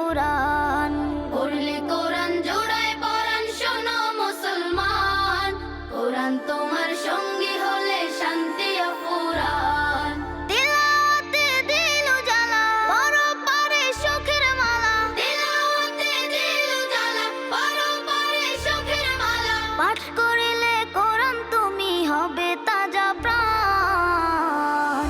কোরআন। পড়লে কোরআন জোড়ায় পরাণ শোনো মুসলমান, কোরআন তোমার সঙ্গী হলে শান্তি অফুরান। তিলাওয়াতে দিল জ্বালা, পরপারে সুখের মালা। তিলাওয়াতে দিল জ্বালা, পরপারে সুখের মালা। পাঠ করিলে কোরআন তুমি হবে তাজা প্রাণ।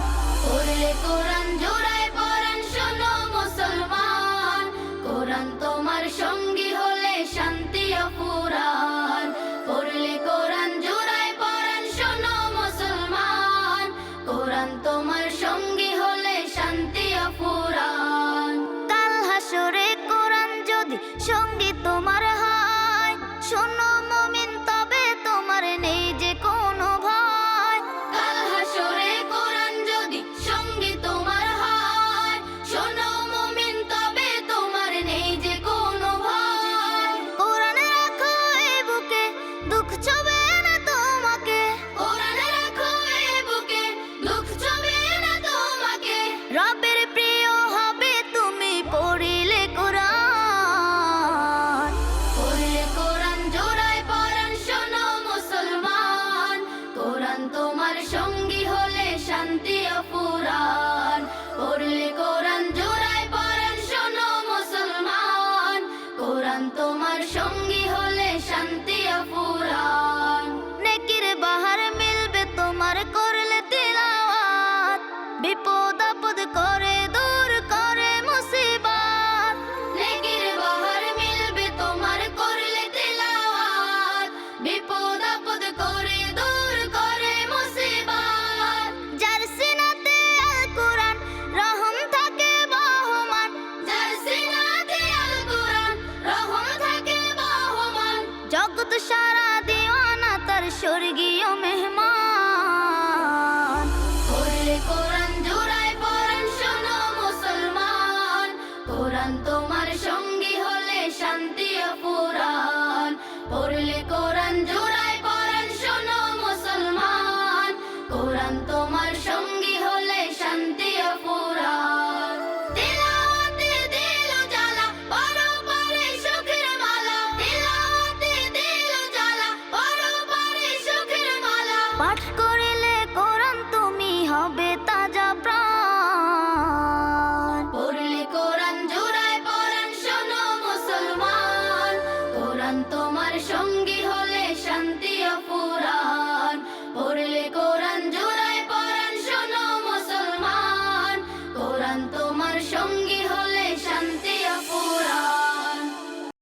পড়লে কোরআন জোড়ায় পরাণ শোনো মুসলমান, কোরআন তোমার সঙ্গী হলে শান্তি অফুরান। পড়লে কোরআন জোড়ায় পরাণ শোনো মুসলমান, কোরআন তোমার সঙ্গী হলে শান্তি অফুরান। কাল হাসরে কোরআন যদি সঙ্গী তোমার হয়, শোনো মুমিন তবে তোমার নেই যে কোনো ভয়। কাল হাসরে কোরআন যদি সঙ্গী তোমার হয়, শোনো মুমিন তবে তোমার নেই যে কোনো ভয়। কোরআন রাখো এই বুকে, দুঃখ ছবে না তোমাকে। কোরআন রাখো এই বুকে, দুঃখ ছবে না তোমাকে। রবের প্রিয় হবে তুমি পড়িলে কোরআন। পড়লে কোরআন জোড়ায় পরাণ শোনো মুসলমান, কোরআন তোমার সঙ্গী হলে শান্তি অফুরান। পড়লে কোরআন জোড়ায় পরাণ শোনো মুসলমান, কোরআন তোমার সঙ্গী হলে শান্তি অফুরান। নেকির বাহার মিলবে তোমার করলে তিলাওয়াত, বিপদ আপদ করে দূর করে মুসিবত। নেকির বাহার মিলবে তোমার করলে তিলাওয়াত, বিপদ আপদ করে দূর করে মুসিবত। যার সিনাতে আল কোরআন রহম থাকে বহমান। যার সিনাতে আল কোরআন রহম থাকে বহমান। জগৎ সারা দিওয়ানা তার স্বর্গীয় মেহমান। পড়লে কোরআন জোড়ায় পরাণ শোনো মুসলমান, কোরআন তোমার সঙ্গী হলে শান্তি অফুরান। পড়লে কোরআন জোড়ায় পরাণ শোনো মুসলমান, কোরআন তোমার সঙ্গী হলে শান্তি অফুরান। তিলাওয়াতে দিল জ্বালা, পরপারে সুখের মালা। তিলাওয়াতে দিল জ্বালা, পরপারে সুখের মালা। পাঠ করিলে কোরআন তুমি হবে তাজা প্রাণ। পড়লে কোরআন জোড়ায় পরাণ শোনো মুসলমান, কোরআন তোমার সঙ্গী